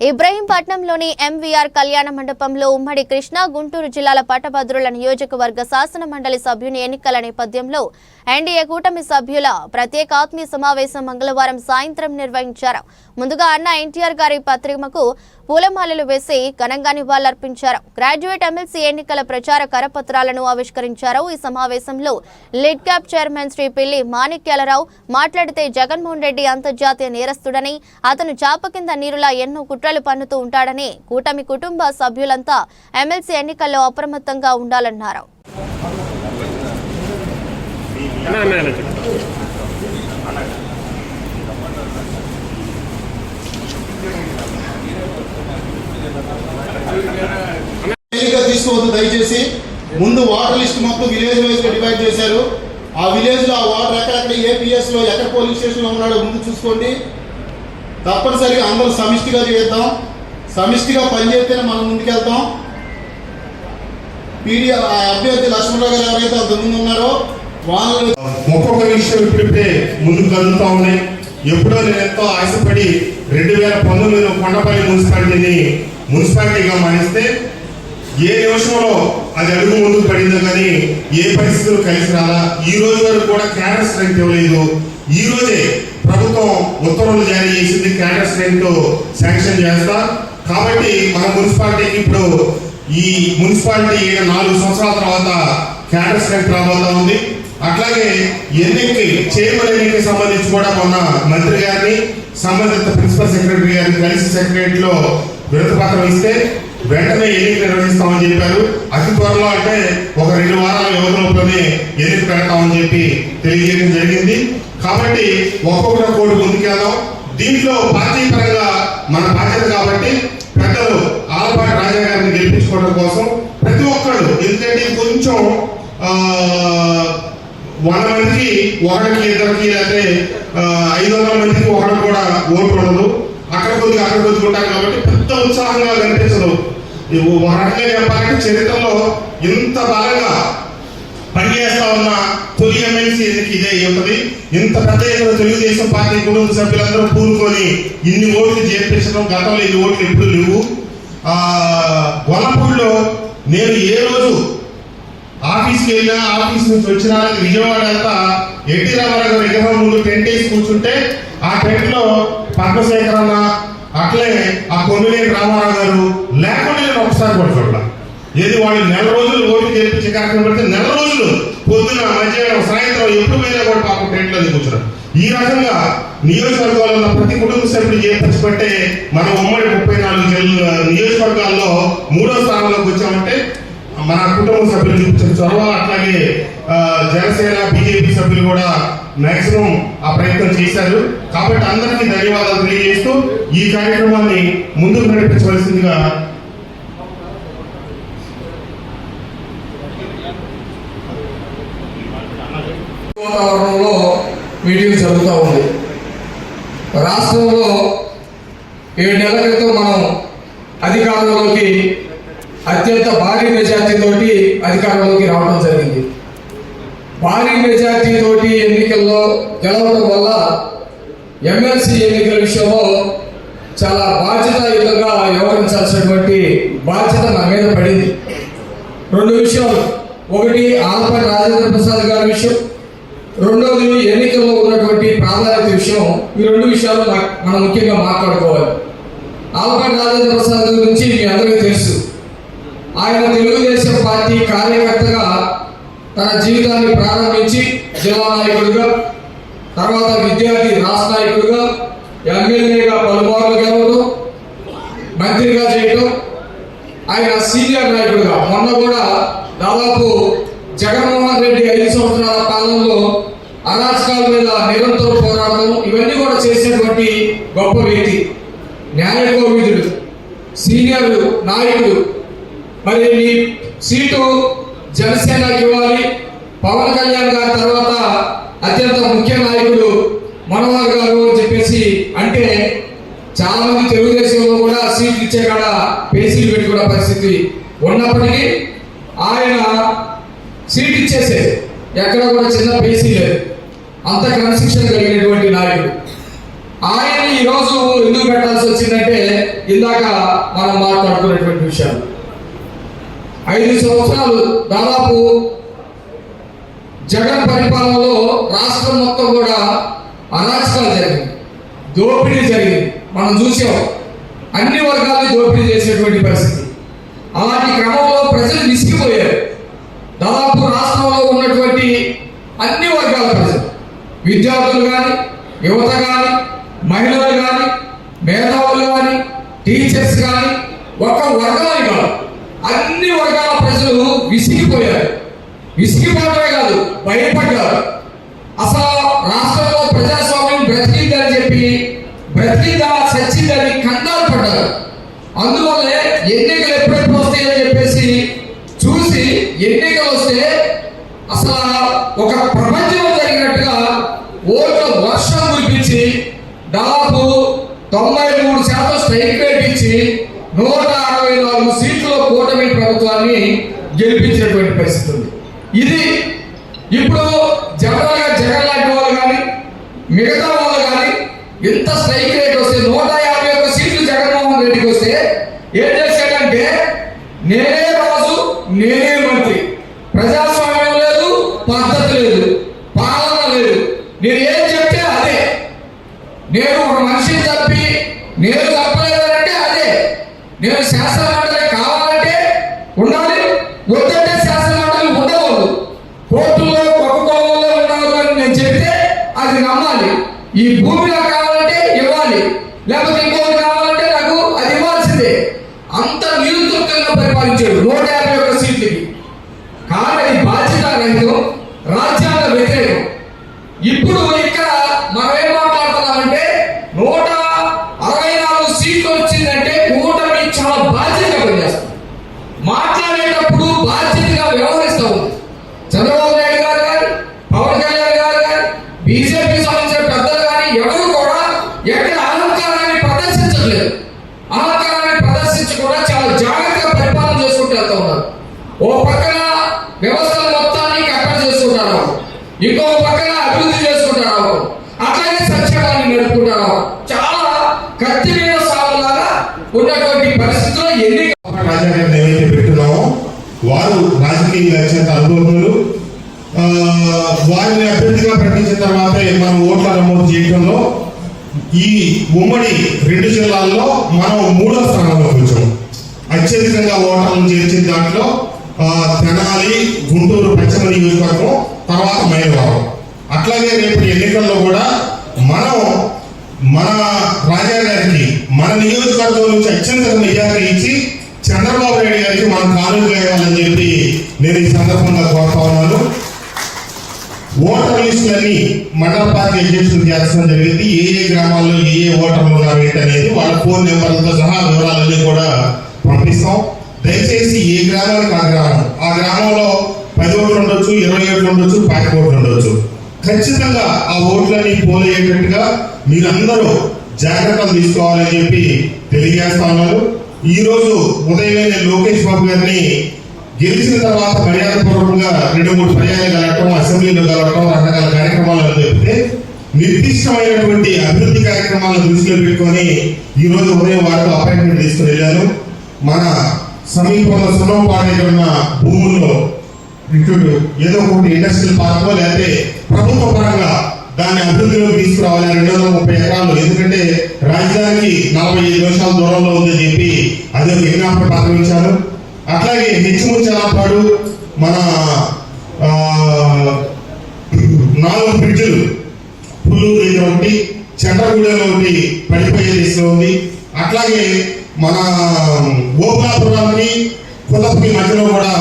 ఇబ్రహీంపట్నంలోని MVR కళ్యాణ మండపంలో ఉమ్మడి కృష్ణా గుంటూరు జిల్లాల పట్టభద్రుల నియోజకవర్గ శాసన మండలి సభ్యుని ఎన్నికల నేపథ్యంలో ఎన్డీఏ కూటమి సభ్యుల ప్రత్యేక ఆత్మీయ సమావేశం మంగళవారం సాయంత్రం నిర్వహించారు. ముందుగా అన్న ఎన్టీఆర్ గారి ప్రతిమకు పూలమాలలు వేసి ఘనంగా నివాళులర్పించారు. గ్రాడ్యుయేట్ ఎమ్మెల్సీ ఎన్నికల ప్రచార కరపత్రాలను ఆవిష్కరించారు. ఈ సమావేశంలో లీడ్ క్యాప్ చైర్మన్ శ్రీ పిల్లి మాణిక్యాలరావు మాట్లాడితే జగన్మోహన్ రెడ్డి అంతర్జాతీయ నేరస్తుడని, అతను చాప కింద నీరులా ఎన్నో కుట్రలు పన్నుతూ ఉంటాడని, కూటమి కుటుంబ సభ్యులంతా ఎమ్మెల్సీ ఎన్నికల్లో అప్రమత్తంగా ఉండాలన్నారు. తీసుకోవద్దు దయచేసి. ముందు వాటర్ లిస్ట్ మొత్తం విలేజ్ వైజ్ గా డివైడ్ చేశారు. ఆ విలేజ్ లో ఆ వాటర్ ఎక్కడెక్కడ ఏపీఎస్ లో ఎక్కడ పోలీస్ స్టేషన్ లో ఉన్నాడో ముందు చూసుకోండి. తప్పనిసరిగా అందరూ సమిష్టిగా చేద్దాం. సమిష్టిగా పనిచేస్తేనే మనం ముందుకెళ్తాం. అభ్యర్థి లక్ష్మణరావు గారు ఎవరైతే అంతకుముందు ఉన్నారో వాళ్ళు ఒక్కొక్క విషయం ఇప్పుడిప్పుడే ముందుకు కదులుతూ ఉన్నాయి. ఎప్పుడో నేను ఎంతో ఆశపడి 2019 కొండపల్లి మున్సిపాలిటీగా మారిస్తే ఏ నిమిషంలో అది అడుగు ముందుకు పడిందో కానీ ఏ పరిస్థితులు కలిసి రాలా. ఈ రోజు వరకు కూడా క్యాడర్ స్ట్రెంత్ ఇవ్వలేదు. ఈ రోజే ప్రభుత్వం ఉత్తర్వులు జారీ చేసింది, క్యాడర్ స్ట్రెంత్ శాంక్షన్ చేస్తా. కాబట్టి మన మున్సిపాలిటీకి ఇప్పుడు ఈ మున్సిపాలిటీ 4 సంవత్సరాల తర్వాత క్యాడర్ స్ట్రెంత్ రాబోతా ఉంది. అట్లాగే చైర్మన్ ఎన్నికకి సంబంధించి కూడా మొన్న మంత్రి గారిని సంబంధిత ప్రిన్సిపల్ సెక్రటరీ గారిని కలిసి సెక్రటరీలో వినతిపత్రం ఇస్తే వెంటనే ఎన్నిక నిర్వహిస్తామని చెప్పారు. అతి త్వరలో అంటే ఒక 2 వారాల వ్యవధిలోనే ఎన్నిక పెడతామని చెప్పి తెలియజేయడం జరిగింది. కాబట్టి ఒక్కొక్క కోటి ముందుకెళ్దాం. దీంట్లో పార్టీ పరంగా మన బాధ్యత కాబట్టి పెద్దలు ఆలపాటి రాజా గారిని గెలిపించుకోవడం కోసం ప్రతి ఒక్కళ్ళు, ఎందుకంటే కొంచెం 100 మందికి ఒకరికి ఇద్దరికి లేకపోతే 500 మందికి ఒకరికి కూడా ఓటు ఉండదు. అక్కడ కొద్దిగా ఉంటారు కాబట్టి పెద్ద ఉత్సాహంగా కనిపించదు. ఒక రకంగా చెప్పాలంటే చరిత్రలో ఇంత బలంగా పనిచేస్తా ఉన్న తొలి ఎమ్మెల్సీ ఎన్నిక ఇదే ఉంటుంది. ఇంత పెద్ద ఎన్నిక తెలుగుదేశం పార్టీ కుటుంబ సభ్యులందరూ కూరుకొని ఇన్ని ఓట్లు చేర్పించడం గతంలో ఇన్ని ఓట్లు ఎప్పుడు లేవు. గొల్లపూడిలో నేను ఏ రోజు ఆఫీస్కి వెళ్ళినా, ఆఫీస్ నుంచి వచ్చినా విజయవాడ అంతా ఎన్టీ రామారావు గారి విగ్రహం ముందు టెంట్ వేసి కూర్చుంటే ఆ టెంట్ లో పద్మశేఖరన్న అట్లే ఆ కొమ్మినేని రామారావు గారు లేకుండా నేను ఒకసారి కూడా చూడాల. ఏది వాళ్ళు 4 రోజులు ఓటు చేర్పించే కార్యక్రమం పెడితే 4 రోజులు పొద్దున మధ్యాహ్నం సాయంత్రం ఎప్పుడు పోయినా కూడా పాపం టెంట్లో కూర్చున్నారు. ఈ రకంగా నియోజకవర్గాల్లో ప్రతి కుటుంబ సభ్యులు చేర్పించబట్టే మనం ఉమ్మడి 34 నియోజకవర్గాల్లో 3వ స్థానంలోకి వచ్చామంటే మన కుటుంబ సభ్యులు చూపించిన చొరవ. అట్లాగే జనసేన బీజేపీ సభ్యులు కూడా మాక్సిమం ఆ ప్రయత్నం చేశారు. కాబట్టి అందరికీ ధన్యవాదాలు తెలియజేస్తూ ఈ కార్యక్రమాన్ని ముందుకు నడిపించవలసిందిగా వాతావరణంలో మీటింగ్ జరుగుతూ ఉంది. రాష్ట్రంలో 7 నెలల క్రితం మనం అధికారంలోకి అత్యంత భారీ మెజార్టీతోటి అధికారంలోకి రావడం జరిగింది. భారీ మెజార్టీతోటి ఎన్నికల్లో గెలవడం వల్ల ఎమ్మెల్సీ ఎన్నికల విషయంలో చాలా బాధ్యతాయుతంగా వ్యవహరించాల్సినటువంటి బాధ్యత నా మీద పడింది. 2 విషయాలు, ఒకటి ఆలపాటి రాజేంద్ర ప్రసాద్ గారి విషయం, రెండోది ఎన్నికల్లో ఉన్నటువంటి ప్రాధాన్యత విషయం. ఈ 2 విషయాలు మనం ముఖ్యంగా మాట్లాడుకోవాలి. ఆలపాటి రాజేంద్ర ప్రసాద్ గురించి మీ అందరికీ తెలుసు. ఆయన తెలుగుదేశం పార్టీ కార్యకర్తగా తన జీవితాన్ని ప్రారంభించి జిల్లా నాయకుడిగా, తర్వాత విద్యార్థి రాష్ట్ర నాయకుడిగా, ఎమ్మెల్యేగా పలుమార్లు గెలవడం, మంత్రిగా చేయడం, ఆయన సీనియర్ నాయకుడిగా మొన్న కూడా దాదాపు జగన్మోహన్ రెడ్డి 5 సంవత్సరాల కాలంలో అరాచకాల మీద నిరంతర పోరాటం, ఇవన్నీ కూడా చేసినటువంటి గొప్ప వ్యక్తి, న్యాయకోవిదుడు, సీనియర్ నాయకుడు. మరి ఈ సీటు జనసేనకి ఇవ్వాలి. పవన్ కళ్యాణ్ గారి తర్వాత అత్యంత ముఖ్య నాయకుడు మనోహర్ గారు అని చెప్పేసి అంటే చాలా మంది తెలుగుదేశంలో కూడా సీట్లు ఇచ్చే కాడ పేసీలు పెట్టుకున్న పరిస్థితి ఉన్నప్పటికీ ఆయన సీట్ ఇచ్చేసేది, ఎక్కడ కూడా చిన్న పేసీ లేదు. అంత క్రమశిక్షణ కలిగినటువంటి నాయకుడు. ఆయన ఈ రోజు ఎందుకు పెట్టాల్సి వచ్చిందంటే ఇందాక మనం మాట్లాడుకున్నటువంటి విషయాలు 5 సంవత్సరాలు దాదాపు జగన్ పరిపాలనలో రాష్ట్రం మొత్తం కూడా అరాచకాలు జరిగింది, దోపిడీ జరిగింది. మనం చూసాం అన్ని వర్గాలను దోపిడీ చేసేటువంటి పరిస్థితి. అలాంటి క్రమంలో ప్రజలు విసిగిపోయారు. దాదాపు రాష్ట్రంలో ఉన్నటువంటి అన్ని వర్గాల ప్రజలు, విద్యార్థులు కానీ, యువత కానీ, మహిళలు కానీ, మేధావులు కానీ, టీచర్స్ కానీ, ఒక వర్గాలు కాదు అన్ని వర్గాల ప్రజలు విసిగిపోయారు. విసిగిపోవడమే కాదు, భయపడ్డారు. అసలు రాష్ట్రంలో ప్రజాస్వామ్యం బ్రతికిందని చెప్పి బ్రతికిందా చచ్చిందని కంగారు పడ్డారు. అందువల్లే ఎన్నికలు ఎప్పుడెప్పుడు వస్తాయని చెప్పేసి చూసి ఎన్నికలు వస్తే అసలు ఒక ప్రపంచం జరిగినట్టుగా ఓట్ల వర్షం కురిపించి దాదాపు 93% స్ట్రైక్ రేట్ ఇచ్చి 164 సీట్ల కూటమి ప్రభుత్వాన్ని గెలిపించినటువంటి పరిస్థితి ఉంది. ఇది ఇప్పుడు జగన్ లాంటి వాళ్ళు కానీ మిగతా వాళ్ళు కానీ ఎంత స్ట్రైక్ రేట్ వస్తే 151 సీట్లు జగన్మోహన్ రెడ్డికి వస్తే ఏం చేశాడంటే నేనే రాజు నేనే మంత్రి, ప్రజాస్వామ్యం లేదు, పద్ధతి లేదు, పాలన లేదు, నేను ఏం చెప్తే అదే, నేను ఒక మనిషిని తప్పి నేను తప్పలేదంటే అదే, నేను శాసనమండలి కావాలంటే ఉండాలి, వద్దంటే శాసనమండలి ఉండకూడదు, కోర్టులో ఒక కోవలో ఉన్నారు అని నేను చెప్తే అది నమ్మాలి, ఈ భూమి నాకు కావాలంటే ఇవ్వాలి, లేకపోతే ఇంకోటి కావాలంటే నాకు అది ఇవ్వాల్సిందే. అంత నిరుద్యోగంగా పరిపాలించాడు 151 సీట్లకి. కానీ అది బాధ్యత రహితం, రాజ్యాంగ వ్యతిరేకం. ఇప్పుడు ఇక్కడ మనం ఏం మాట్లాడుతున్నామంటే 164 సీట్లు వచ్చిందంటే కూటమి చాలా బాధ్యతగా పనిచేస్తాం, మాట్లాడేటప్పుడు బాధ్యతగా వ్యవహరిస్తూ ఉంది. చంద్రబాబు నాయుడు గారు కానీ, పవన్ కళ్యాణ్ గారు కానీ, బీజేపీ సంబంధించిన పెద్దలు కానీ ఎవరు కూడా ఎక్కడ అహంకారాన్ని ప్రదర్శించట్లేదు. అహంకారాన్ని ప్రదర్శించకుండా చాలా జాగ్రత్తగా పరిపాలన చేసుకుంటూ వెళ్తూ ఉన్నారు. ఓ పక్కన వ్యవస్థల మొత్తాన్ని కట్టడి చేసుకుంటారు, ఇంకో పక్కన అభివృద్ధి చేసుకుంటారు, అట్లాగే సంక్షేమాన్ని నడుపుకుంటారు. చాలా కత్తి మీద సాగులాగా ఉన్నటువంటి పరిస్థితుల్లో ఎన్నిక రాజకీయాన్ని ఏవైతే పెట్టున్నామో వారు రాజకీయంగా అత్యంత అనుభవజ్ఞులు. వారిని అభ్యర్థిగా ప్రకటించిన తర్వాతే మనం ఓట్ల నమోదు చేయడంలో ఈ ఉమ్మడి 2 జిల్లాల్లో మనం 3వ స్థానంలో కూర్చోం. అత్యధికంగా ఓటర్లను చేర్చిన దాంట్లో తెనాలి, గుంటూరు పశ్చిమ నియోజకవర్గం, తర్వాత మైలవరం. అట్లాగే రేపు ఎన్నికల్లో కూడా మనం మన రాజా గారికి మన నియోజకవర్గం నుంచి అత్యంత మెజారిటీ ఇచ్చి చంద్రబాబు నాయుడు గారికి మనం కానుక వేయాలని చెప్పి నేను ఈ సందర్భంగా కోరుతా ఉన్నాను. ఓటర్ లిస్టులన్నీ మండల పార్టీ అధ్యక్షులు చేర్చడం జరిగింది. ఏ గ్రామాల్లో ఏ ఓటర్లు ఉన్నారు ఏంటనేది వాళ్ళ ఫోన్ నెంబర్లతో సహా వివరాలన్నీ కూడా పంపిస్తాం. దయచేసి ఏ గ్రామానికి ఆ గ్రామంలో 10 ఓట్లు ఉండొచ్చు, 20 ఓట్లు ఉండొచ్చు, 50 ఓట్లు ఉండొచ్చు. ఖచ్చితంగా ఆ ఓట్లని పోలయ్యేటట్టుగా మీరందరూ జాగ్రత్తలు తీసుకోవాలని చెప్పి తెలియజేస్తా ఉన్నారు. ఈ రోజు ఉదయమే నేను లోకేష్ బాబు గారిని గెలిచిన తర్వాత మర్యాదపూర్వకంగా 2-3 పర్యాలు కలగటం, అసెంబ్లీలో కలగటం, రకరకాల కార్యక్రమాలను చెప్తే నిర్దిష్టమైనటువంటి అభివృద్ధి కార్యక్రమాలను దృష్టిలో పెట్టుకొని ఈ రోజు ఉదయం వారితో అపాయింట్మెంట్ తీసుకుని వెళ్ళాను. మన సమీపంలో సులభపాడేట ఉన్న భూముల్లో ఏదో ఒకటి ఇండస్ట్రియల్ పార్క్ లేకపోతే ప్రభుత్వ పరంగా దాన్ని అభివృద్ధిలోకి తీసుకురావాలి. 230 ఎకరాలు, ఎందుకంటే రాజధానికి 45 నిమిషాల దూరంలో ఉందని చెప్పి అది ఒక విజ్ఞాపన పత్రం ఇచ్చాను. అట్లాగే హెచ్చుముచ్చాలపాడు మన 4 బ్రిడ్జులు పుల్లూరు దగ్గర ఒకటి, చంద్రగూడెలో ఒకటి పడిపోయే దిశలో ఉంది. అట్లాగే మన గోపురాపురానికి కులపుకి మధ్యలో కూడా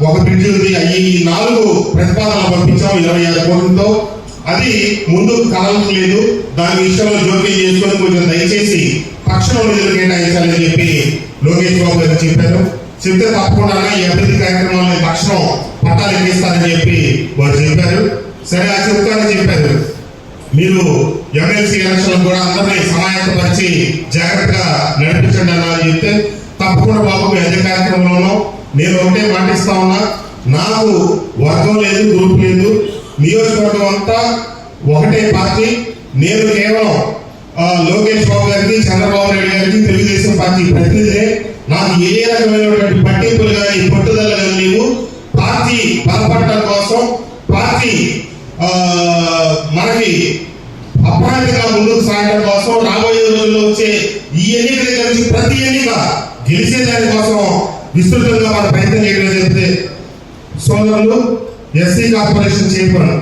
ఒక బ్రిడ్జ్ ఉంది. ఈ 4 ప్రతిపాదనలు పంపించాం 26 కోట్లతో. అది ముందు కలవట్లేదు, దాని విషయంలో జోక్యం చేసుకొని కొంచెం దయచేసి తక్షణం నిధులు కేటాయించాలని చెప్పి లోకేష్ బాబు గారు చెప్పారు. చెప్తే తప్పకుండా ఈ అభివృద్ధి కార్యక్రమాలను తక్షణం పట్టాలు ఎక్కిస్తారని చెప్పి వారు చెప్పారు. సరే ఆ చెప్తారని చెప్పారు. మీరు ఎమ్మెల్సీ ఎలక్షన్ కూడా అందరినీ సమాయత్తపరిచి జాగ్రత్తగా నడిపించండి అన్నారు. చెప్తే తప్పకుండా బాబు మీ అదే కార్యక్రమంలో నేను ఒకటే మాటిస్తా ఉన్నా, నాకు వర్గం లేదు, గ్రూప్ లేదు, నియోజకవర్గం అంతా ఒకటే పార్టీ. నేను కేవలం లోకేష్ బాబు గారికి, చంద్రబాబు నాయుడు గారికి, తెలుగుదేశం పార్టీ ప్రతినిధులే. నాకు ఏ రకమైనటువంటి పట్టింపులు కానీ పట్టుదల కానీ లేవు. పార్టీ బలపడటం కోసం, పార్టీ మనకి అప్రాంతంగా ముందుకు సాగడం కోసం, రాబోయే రోజుల్లో వచ్చే ఈ ఎన్నికల దగ్గర నుంచి ప్రతి ఎన్నిక గెలిచేదాని కోసం విస్తృతంగా మన ప్రయత్నం చేయడం జరిగితే సోదరులు ఎస్సీ కార్పొరేషన్ చైర్మన్